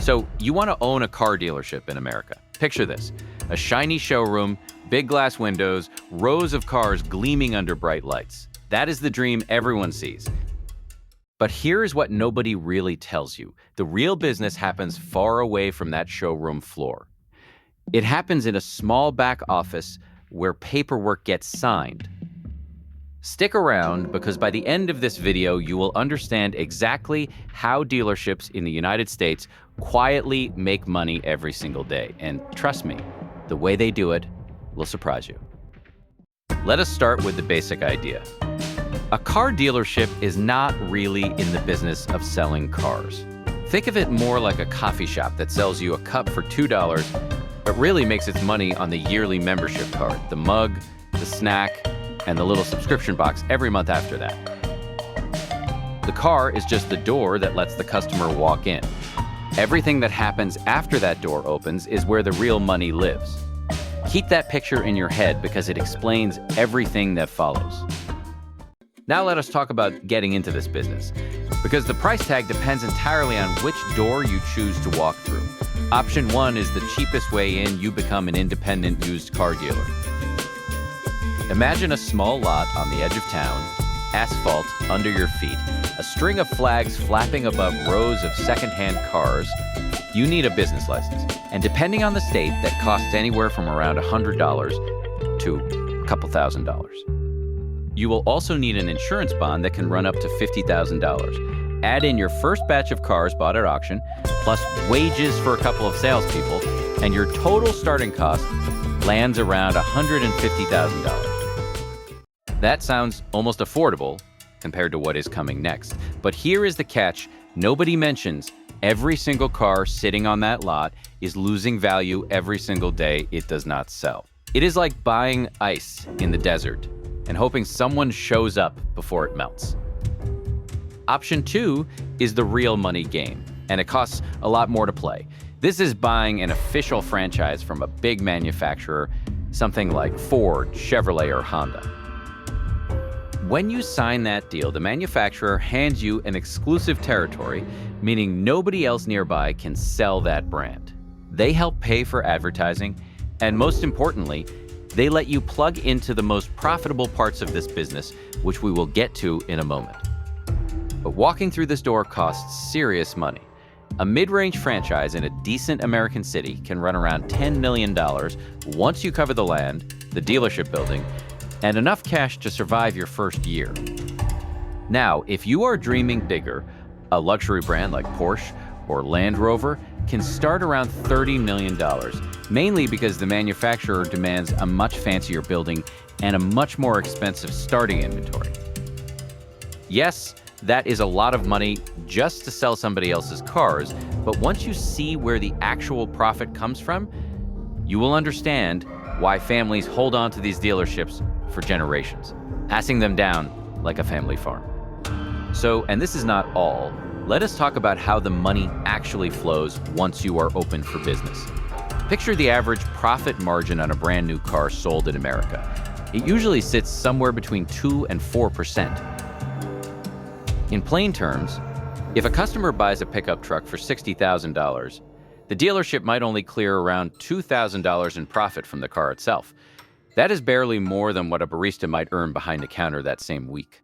So you want to own a car dealership in America. Picture this: a shiny showroom, big glass windows, rows of cars gleaming under bright lights. That is the dream everyone sees. But here is what nobody really tells you. The real business happens far away from that showroom floor. It happens in a small back office where paperwork gets signed. Stick around, because by the end of this video, you will understand exactly how dealerships in the United States quietly make money every single day. And trust me, the way they do it will surprise you. Let us start with the basic idea. A car dealership is not really in the business of selling cars. Think of it more like a coffee shop that sells you a cup for $2, but really makes its money on the yearly membership card, the mug, the snack, and the little subscription box every month after that. The car is just the door that lets the customer walk in. Everything that happens after that door opens is where the real money lives. Keep that picture in your head because it explains everything that follows. Now let us talk about getting into this business, because the price tag depends entirely on which door you choose to walk through. Option 1 is the cheapest way in. You become an independent used car dealer. Imagine a small lot on the edge of town, asphalt under your feet, a string of flags flapping above rows of second-hand cars. You need a business license, and depending on the state, that costs anywhere from around $100 to a couple $1,000s. You will also need an insurance bond that can run up to $50,000. Add in your first batch of cars bought at auction, plus wages for a couple of salespeople, and your total starting cost lands around $150,000. That sounds almost affordable compared to what is coming next. But here is the catch nobody mentions. Every single car sitting on that lot is losing value every single day it does not sell. It is like buying ice in the desert and hoping someone shows up before it melts. Option 2 is the real money game, and it costs a lot more to play. This is buying an official franchise from a big manufacturer, something like Ford, Chevrolet, or Honda. When you sign that deal, the manufacturer hands you an exclusive territory, meaning nobody else nearby can sell that brand. They help pay for advertising, and most importantly, they let you plug into the most profitable parts of this business, which we will get to in a moment. But walking through this door costs serious money. A mid-range franchise in a decent American city can run around $10 million once you cover the land, the dealership building, and enough cash to survive your first year. Now, if you are dreaming bigger, a luxury brand like Porsche or Land Rover can start around $30 million, mainly because the manufacturer demands a much fancier building and a much more expensive starting inventory. Yes, that is a lot of money just to sell somebody else's cars, but once you see where the actual profit comes from, you will understand why families hold on to these dealerships for generations, passing them down like a family farm. So, and this is not all, let us talk about how the money actually flows once you are open for business. Picture the average profit margin on a brand new car sold in America. It usually sits somewhere between 2 and 4%. In plain terms, if a customer buys a pickup truck for $60,000, the dealership might only clear around $2,000 in profit from the car itself. That is barely more than what a barista might earn behind the counter that same week.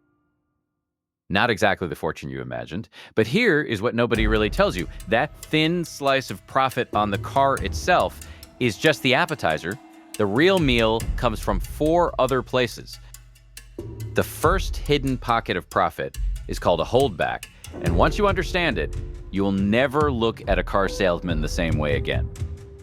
Not exactly the fortune you imagined, but here is what nobody really tells you. That thin slice of profit on the car itself is just the appetizer. The real meal comes from 4 other places. The first hidden pocket of profit is called a holdback, and once you understand it, you will never look at a car salesman the same way again.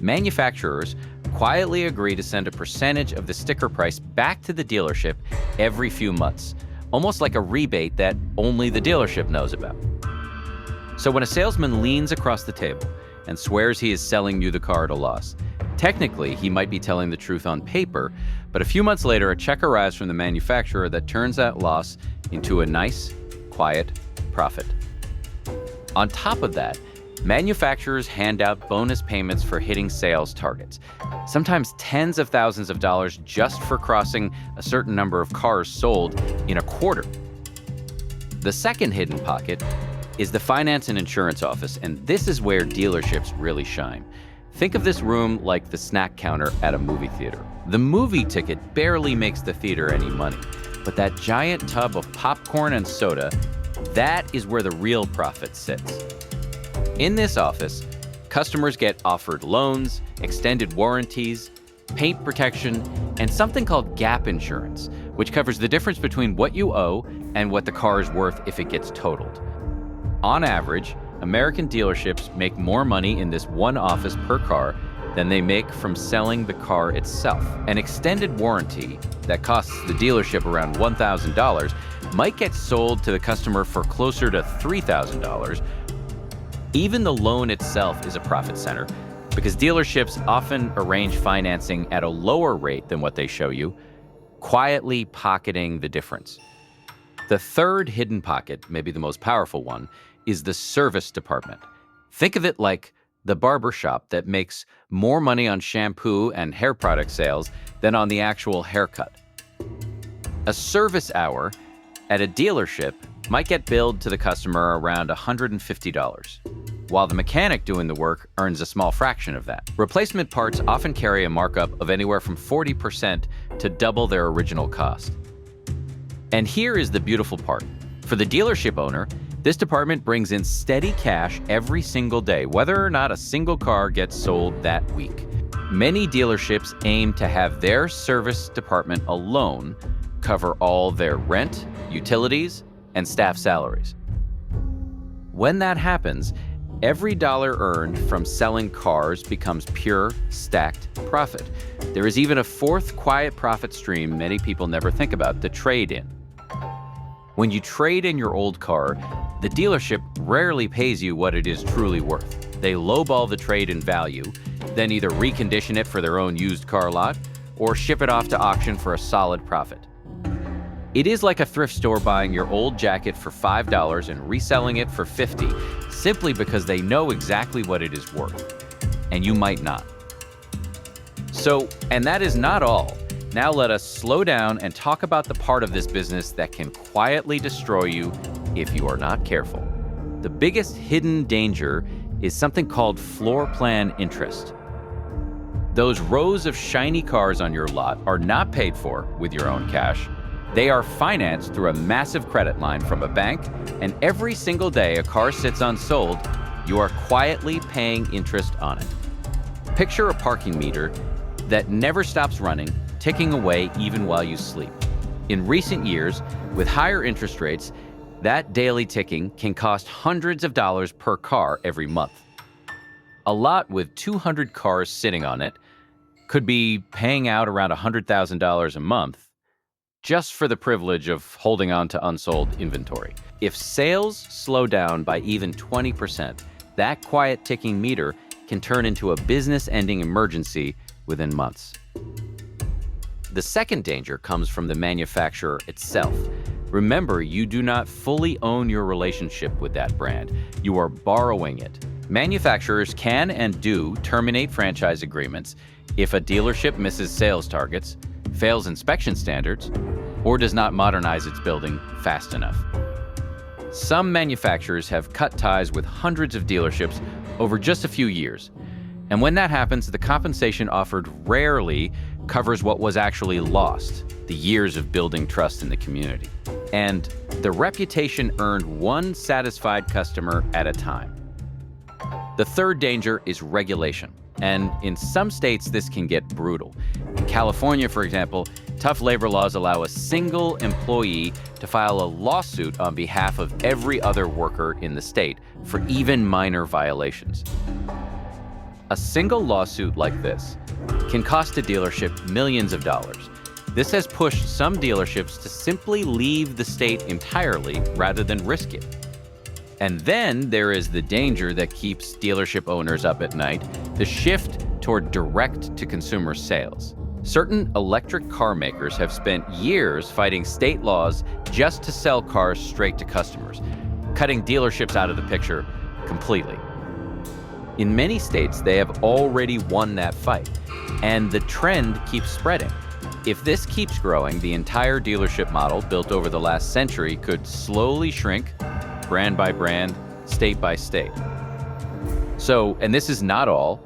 Manufacturers quietly agree to send a percentage of the sticker price back to the dealership every few months, almost like a rebate that only the dealership knows about. So when a salesman leans across the table and swears he is selling you the car at a loss, technically he might be telling the truth on paper, but a few months later a check arrives from the manufacturer that turns that loss into a nice, quiet profit. On top of that, manufacturers hand out bonus payments for hitting sales targets, sometimes tens of thousands of dollars just for crossing a certain number of cars sold in a quarter. The second hidden pocket is the finance and insurance office, and this is where dealerships really shine. Think of this room like the snack counter at a movie theater. The movie ticket barely makes the theater any money, but that giant tub of popcorn and soda, that is where the real profit sits. In this office, customers get offered loans, extended warranties, paint protection, and something called gap insurance, which covers the difference between what you owe and what the car is worth if it gets totaled. On average, American dealerships make more money in this one office per car than they make from selling the car itself. An extended warranty that costs the dealership around $1,000 might get sold to the customer for closer to $3,000. Even the loan itself is a profit center because dealerships often arrange financing at a lower rate than what they show you, quietly pocketing the difference. The third hidden pocket, maybe the most powerful one, is the service department. Think of it like the barber shop that makes more money on shampoo and hair product sales than on the actual haircut. A service hour at a dealership might get billed to the customer around $150, while the mechanic doing the work earns a small fraction of that. Replacement parts often carry a markup of anywhere from 40% to double their original cost. And here is the beautiful part. For the dealership owner, this department brings in steady cash every single day, whether or not a single car gets sold that week. Many dealerships aim to have their service department alone cover all their rent, utilities, and staff salaries. When that happens, every dollar earned from selling cars becomes pure, stacked profit. There is even a fourth quiet profit stream many people never think about, the trade-in. When you trade in your old car, the dealership rarely pays you what it is truly worth. They lowball the trade-in value, then either recondition it for their own used car lot or ship it off to auction for a solid profit. It is like a thrift store buying your old jacket for $5 and reselling it for $50, simply because they know exactly what it is worth, and you might not. So, and that is not all. Now let us slow down and talk about the part of this business that can quietly destroy you if you are not careful. The biggest hidden danger is something called floor plan interest. Those rows of shiny cars on your lot are not paid for with your own cash. They are financed through a massive credit line from a bank, and every single day a car sits unsold, you are quietly paying interest on it. Picture a parking meter that never stops running, ticking away even while you sleep. In recent years, with higher interest rates, that daily ticking can cost hundreds of dollars per car every month. A lot with 200 cars sitting on it could be paying out around $100,000 a month just for the privilege of holding on to unsold inventory. If sales slow down by even 20%, that quiet ticking meter can turn into a business-ending emergency within months. The second danger comes from the manufacturer itself. Remember, you do not fully own your relationship with that brand. You are borrowing it. Manufacturers can and do terminate franchise agreements if a dealership misses sales targets, fails inspection standards, or does not modernize its building fast enough. Some manufacturers have cut ties with hundreds of dealerships over just a few years. And when that happens, the compensation offered rarely covers what was actually lost, the years of building trust in the community. And the reputation earned one satisfied customer at a time. The third danger is regulation. And in some states, this can get brutal. In California, for example, tough labor laws allow a single employee to file a lawsuit on behalf of every other worker in the state for even minor violations. A single lawsuit like this can cost a dealership millions of dollars. This has pushed some dealerships to simply leave the state entirely rather than risk it. And then there is the danger that keeps dealership owners up at night, the shift toward direct-to-consumer sales. Certain electric car makers have spent years fighting state laws just to sell cars straight to customers, cutting dealerships out of the picture completely. In many states, they have already won that fight, and the trend keeps spreading. If this keeps growing, the entire dealership model built over the last century could slowly shrink, brand by brand, state by state. So, and this is not all.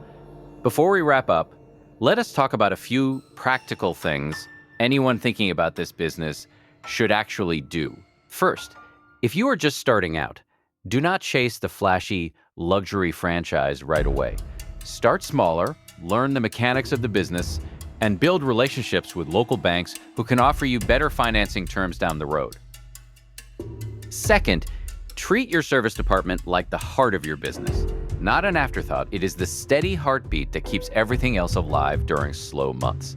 Before we wrap up, let us talk about a few practical things anyone thinking about this business should actually do. First, if you are just starting out, do not chase the flashy luxury franchise right away. Start smaller, learn the mechanics of the business, and build relationships with local banks who can offer you better financing terms down the road. Second, treat your service department like the heart of your business. Not an afterthought, it is the steady heartbeat that keeps everything else alive during slow months.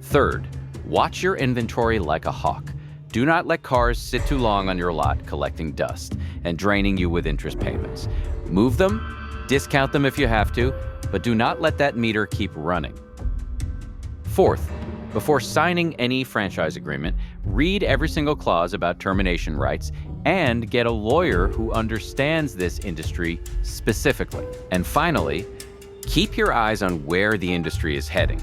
Third, watch your inventory like a hawk. Do not let cars sit too long on your lot collecting dust and draining you with interest payments. Move them, discount them if you have to, but do not let that meter keep running. Fourth, before signing any franchise agreement, read every single clause about termination rights and get a lawyer who understands this industry specifically. And finally, keep your eyes on where the industry is heading,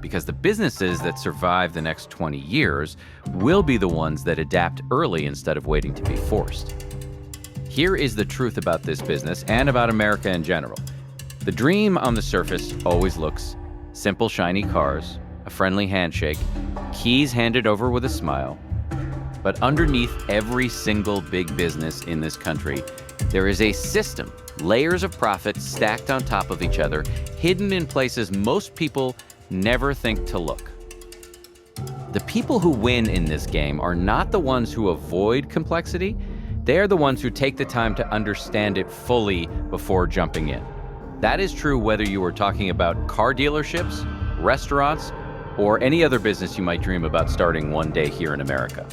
because the businesses that survive the next 20 years will be the ones that adapt early instead of waiting to be forced. Here is the truth about this business and about America in general. The dream on the surface always looks simple, shiny cars, a friendly handshake, keys handed over with a smile. But underneath every single big business in this country, there is a system, layers of profit stacked on top of each other, hidden in places most people never think to look. The people who win in this game are not the ones who avoid complexity. They are the ones who take the time to understand it fully before jumping in. That is true whether you are talking about car dealerships, restaurants, or any other business you might dream about starting one day here in America.